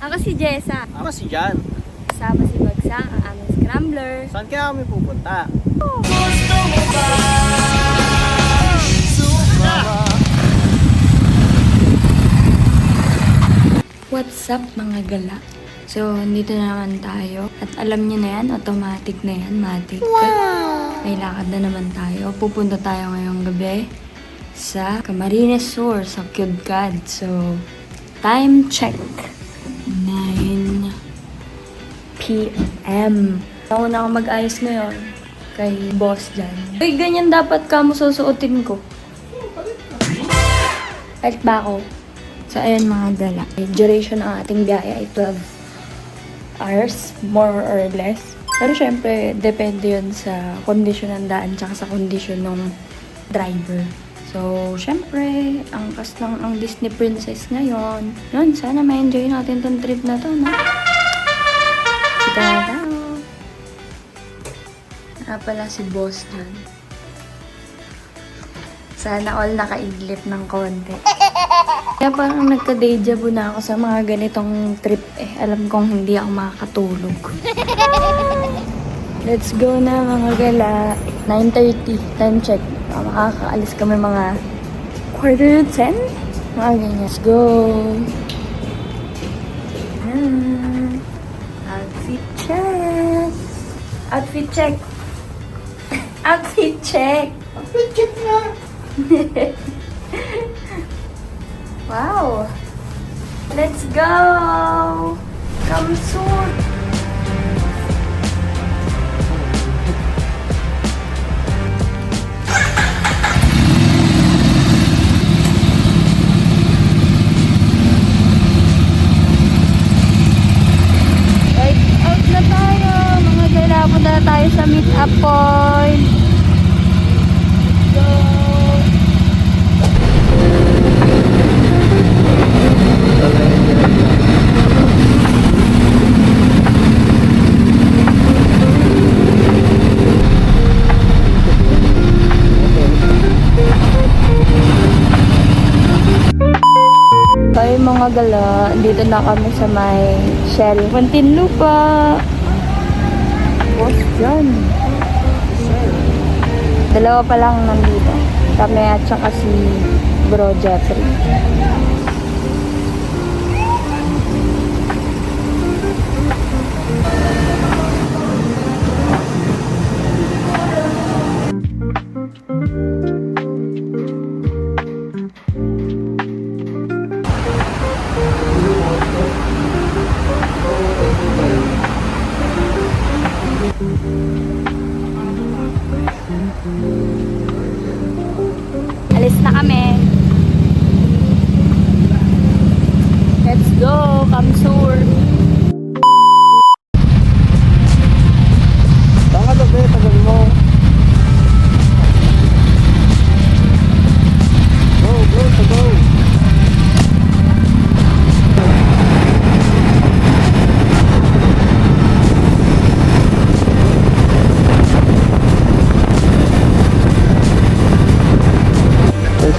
Ako si Jessa. Ako si Jan. Kasama si Bagsang, ang aming scrambler. Saan kaya kami pupunta? What's up mga gala? So, dito naman tayo. At alam niyo na yan, automatic na yan, matic. Wow! May lakad na naman tayo. Pupunta tayo ngayong gabi sa Camarines Sur, sa Kyudkad. So, time check. 9 p.m. Ako na ako mag-ayos ngayon kay boss dyan. Uy, ganyan dapat ka mo susuotin ko. Palit ba ako? So, ayan mga gala. Duration ng ating biyahe ay 12 hours, more or less. Pero syempre, depende yun sa kondisyon ng daan tsaka sa kondisyon ng driver. So, syempre, angkas lang ang Disney Princess ngayon. Yun, sana ma-enjoy natin tong trip na to, no? Kita na tayo. Pala si boss dyan. Sana all nakaidlip ng konti. Kaya parang nagka-deja vu na ako sa mga ganitong trip eh. Alam kong hindi ako makakatulog. Let's go na mga gala. 9:30. Time check. Makakaalis kami mga 9:45. Mga ganyan. Let's go. Outfit check. Outfit check. Outfit check. Outfit check na! Wow! Let's go! Come soon! Right out na tayo! Mga gala, punta na tayo sa meet-up point! Let's go! Kaya mga gala, dito na kami sa may Shell. Muntinlupa. Boss dyan. Dalawa pa lang nandito. Kami at saka si Bro Jeffrey. Alis na kami. Let's go, Kamsur. Saan ka doon? Tagal mo. Go, go, go!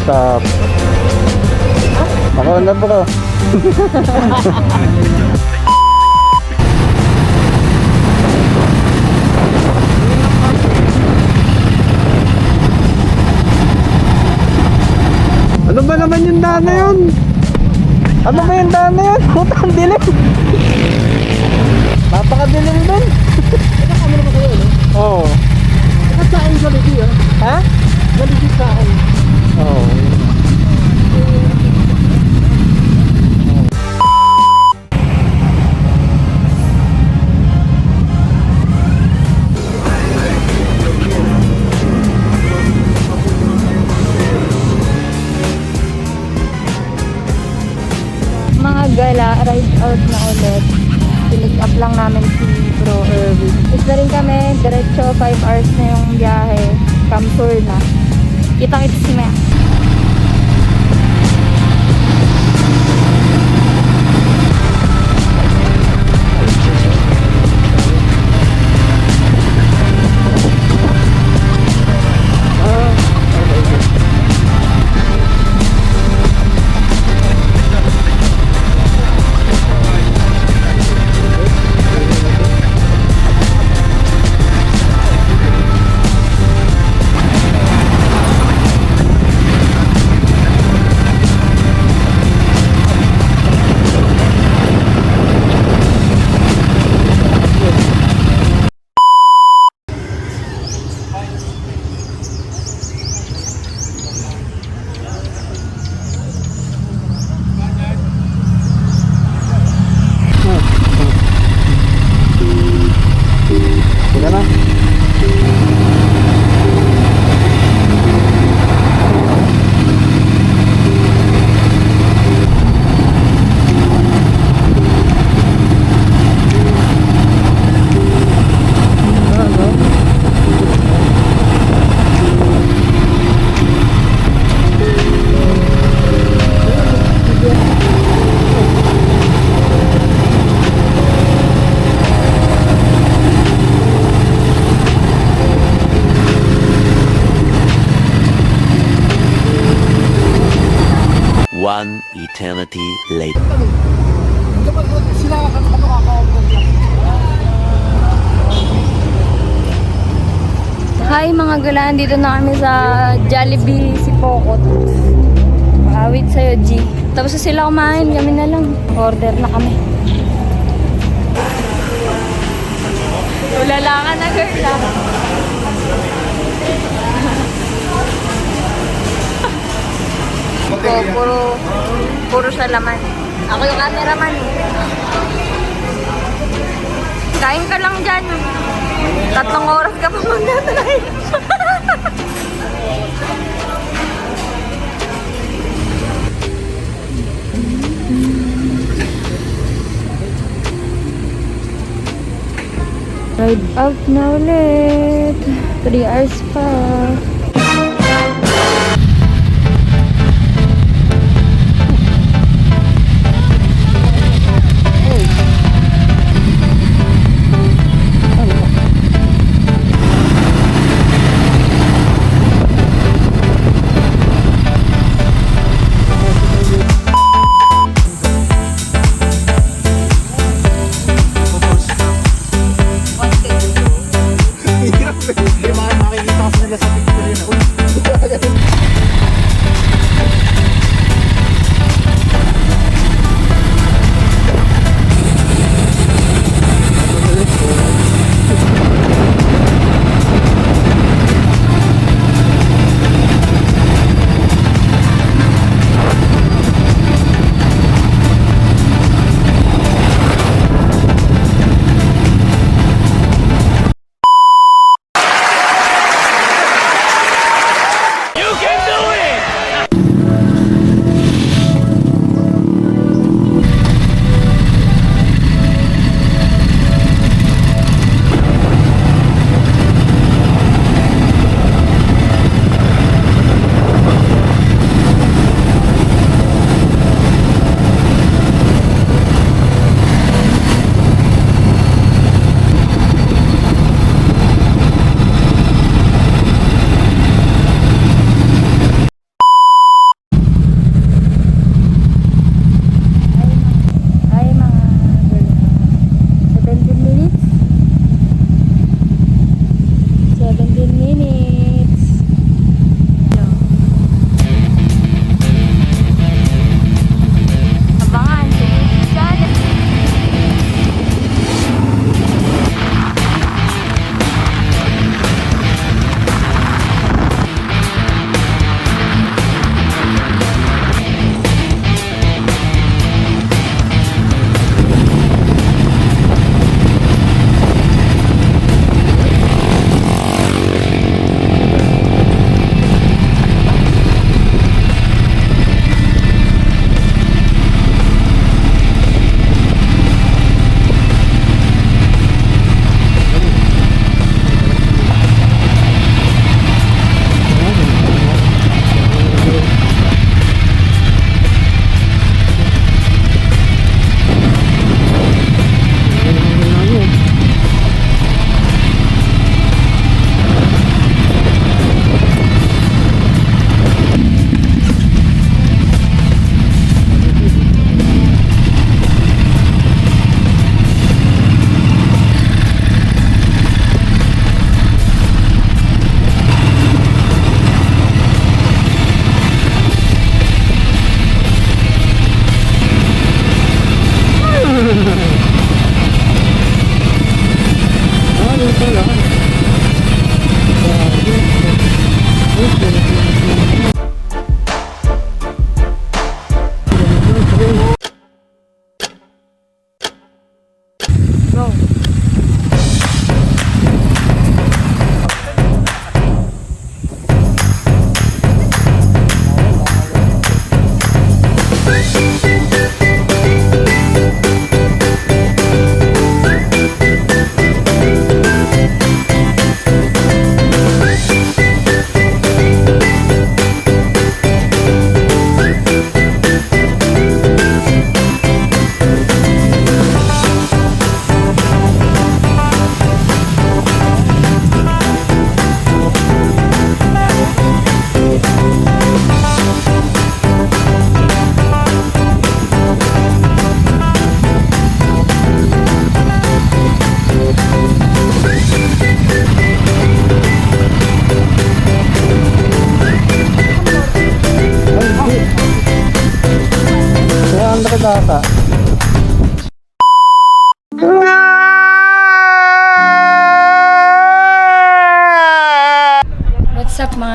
Stop. Ako na bro. Ano ba naman yung daan na yun? Ano ba yung daan na yun? Puta, ang dilim. Napakadilim dun. Ito kami naman kayo, no? Oo. Ito sa akin Jollibee, ah. Ha? Jollibee sa akin. Oo. Mga gala, ride out na ulit. Pick up lang namin si Bro Irving. Is na rin kami, diretso 5 hours na yung biyahe. Kamsur na. Kita-kits na. eternity later. Sila kakakaobog lang. Hi mga galaan, dito na kami sa Jollibee Sipokot. Awit sa'yo, G. Tapos na sila kumain, kami na lang. Order na kami. Tulala ka na, girl. Puro sa laman. Ako yung cameraman. Kain ka lang dyan. 3 oras ka pa magdadrive. Ride out na ulit. 3 hours pa.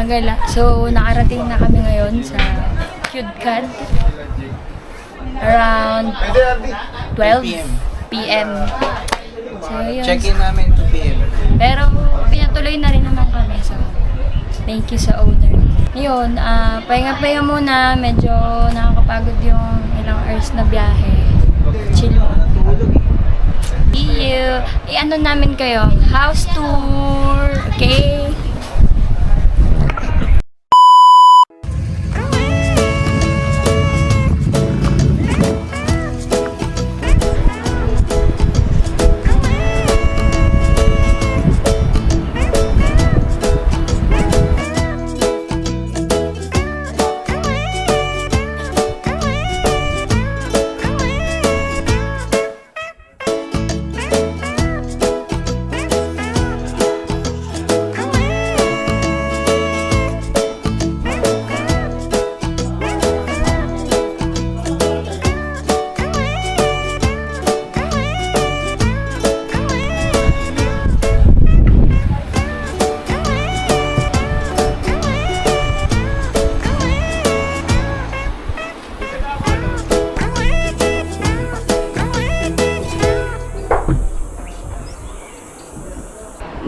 gala. So, nakarating na kami ngayon sa Cudcad. Around 12 p.m. So, yun. Check-in namin 2 p.m. Pero, pinatuloy na rin naman kami. So, thank you sa owner. Yun, pahinga-pahinga muna. Medyo nakakapagod yung ilang hours na biyahe. Chill mo. See you. I-ano namin kayo? House tour. Okay?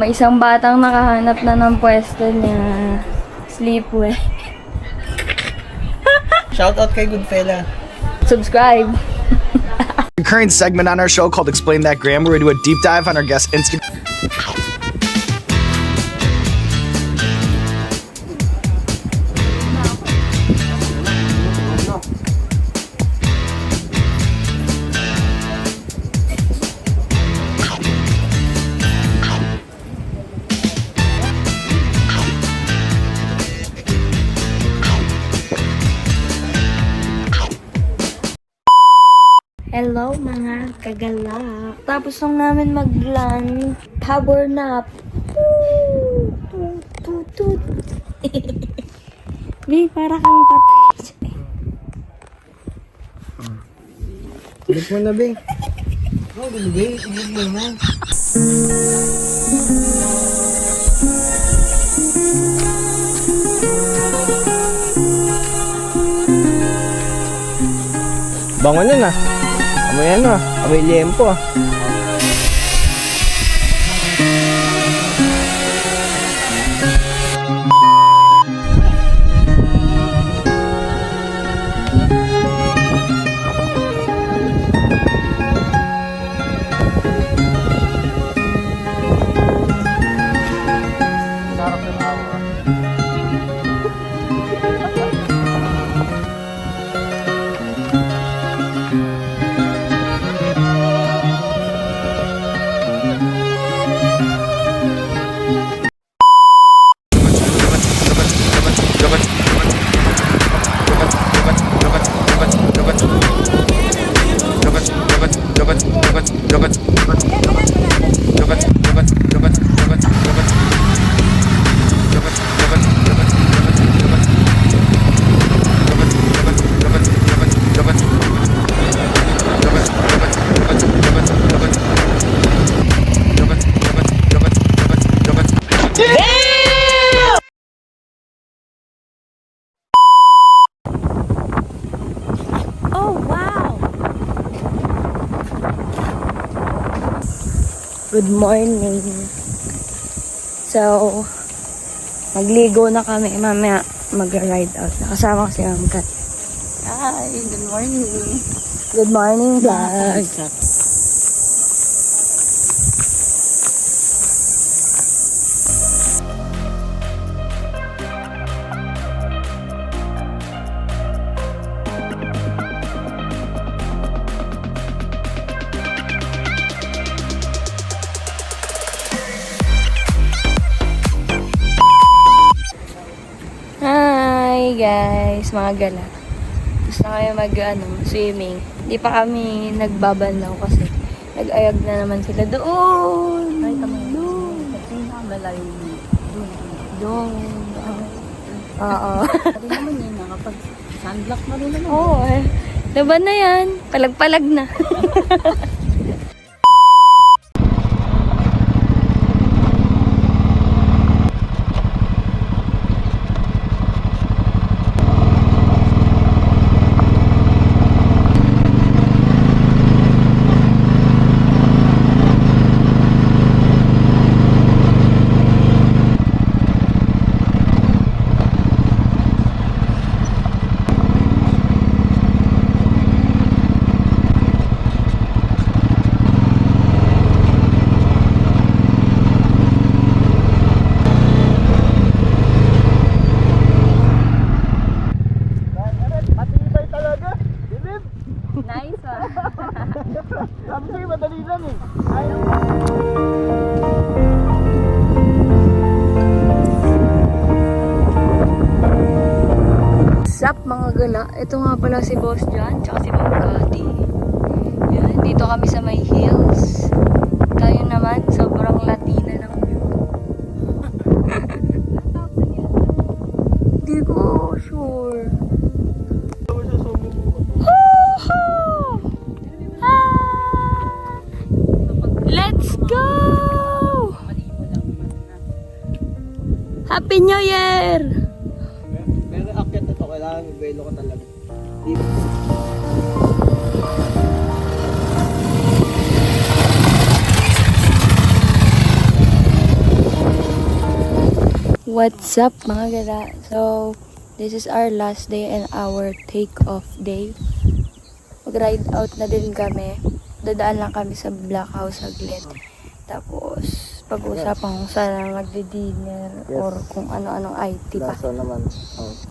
May isang batang nakahanap na ng pwesto niya. Sleepwear. Shoutout kay Goodfella. Subscribe. Current segment on our show called Explain That Grammar. We do a deep dive on our guest Instagram. Hello mga kagalak. Tapos nung namin mag-lunch, power nap. Toot, toot. Di, para kang patay. Silip mo na, be. Oh, be. Silip mo na. Bango na na. Amoy ano ah. Amoy liempo ah. Good morning. So, magligo na kami. Mamaya mag-ride out. Nakasama ko si Ma'am Kat. Hi, good morning. Good morning, vlog. Hi guys, mga gala. Gusto na kayo swimming. Hindi pa kami nagbabalaw kasi nag-ayag na naman sila doon. Ay, tama. Doon. Kasi malayo Doon. Oo. Pati naman yun, nakapag sunblock na rin naman. Oo eh. Laban na yan. Palag-palag na. Sabi sa'yo, madali lang eh. Sup mga gala, ito nga pala si Boss John, tsaka si Ma'am Cathy. Yan, dito kami sa may hills. Tayo naman, sobrang Latina ng view. Hindi ko sure. Let's go! Happy New Year! Pero akyat na to, kailangan mag-velo ka talaga. What's up mga gala? So, this is our last day and our take-off day. Mag-ride out na din kami. Dadaan lang kami sa Black House saglit. Tapos, pag-uusapan kung saan magdi-dinner or kung ano-anong IT pa. Laso naman.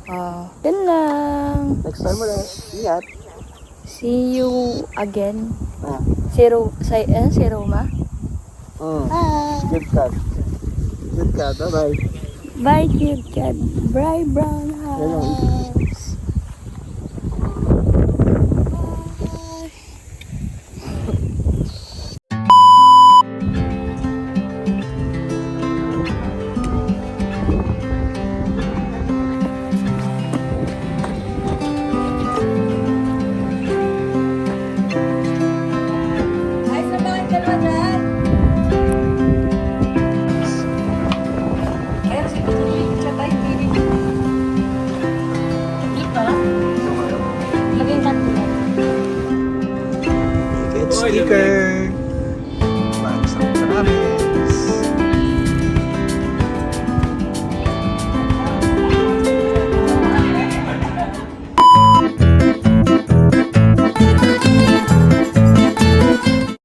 Oh. Yun lang. Next time mo lang. Ingat. See you again. Ah. Si Roma? Hi! Good cut. Good cut. Bye-bye. Bye, Kid Kat. Bye, Brown House. Good sticker.